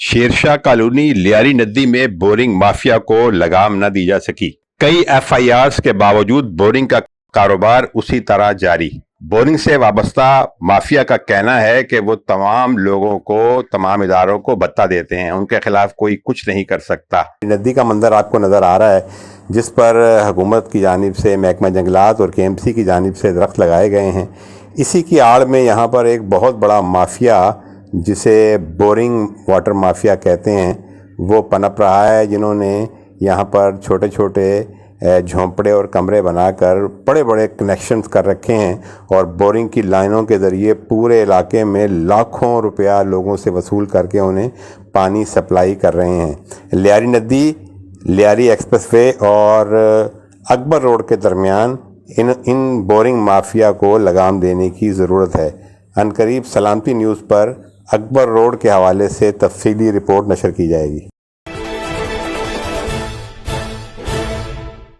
Sher Shah colony Lyari नदी में boring mafia को लगाम न दी जा सकी। कई एफआईआर्स के बावजूद बोरिंग का कारोबार उसी तरह जारी। बोरिंग से वाबस्ता माफिया का कहना है कि वो तमाम लोगों को, तमाम इदारों को भत्ता देते हैं, उनके खिलाफ कोई कुछ नहीं कर सकता। नदी का मंजर आपको नज़र आ रहा है जिस पर हुकूमत की जानिब से, महकमा जंगलात और केएमसी की जानिब से दरख्त लगाए गए हैं। इसी की आड़ में यहाँ पर एक बहुत बड़ा माफिया, जिसे बोरिंग वाटर माफिया कहते हैं, वो पनप रहा है, जिन्होंने यहाँ पर छोटे छोटे झोंपड़े और कमरे बनाकर बड़े बड़े कनेक्शंस कर रखे हैं और बोरिंग की लाइनों के ज़रिए पूरे इलाके में लाखों रुपया लोगों से वसूल करके उन्हें पानी सप्लाई कर रहे हैं। लियारी नदी, लियारी एक्सप्रेसवे और अकबर रोड के दरमियान इन बोरिंग माफिया को लगाम देने की ज़रूरत है। अनकरीब सलामती न्यूज़ पर अकबर रोड के हवाले से तफसीली रिपोर्ट नशर की जाएगी।